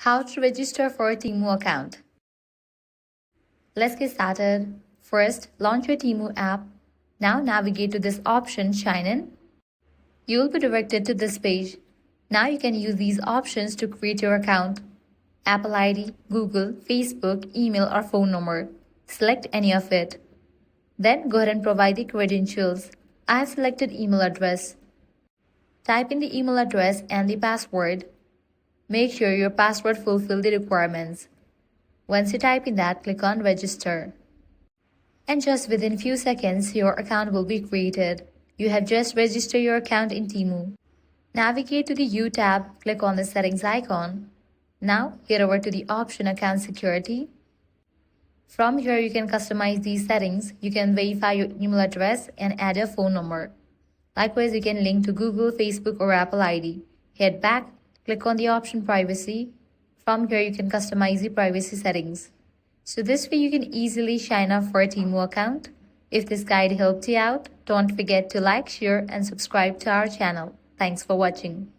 How to register for a Temu account. Let's get started. First, launch your Temu app. Now navigate to this option, Sign In. You will be directed to this page. Now you can use these options to create your account. Apple ID, Google, Facebook, email or phone number. Select any of it. Then go ahead and provide the credentials. I have selected email address. Type in the email address and the password. Make sure your password fulfills the requirements. Once you type in that, click on Register. And just within few seconds, your account will be created. You have just registered your account in Temu. Navigate to the U tab, click on the Settings icon. Now, head over to the option Account Security. From here, you can customize these settings. You can verify your email address and add your phone number. Likewise, you can link to Google, Facebook or Apple ID. Head back, click on the option Privacy. From here, you can customize the privacy settings. So this way, you can easily sign up for a Temu account. If this guide helped you out, don't forget to like, share and subscribe to our channel. Thanks for watching.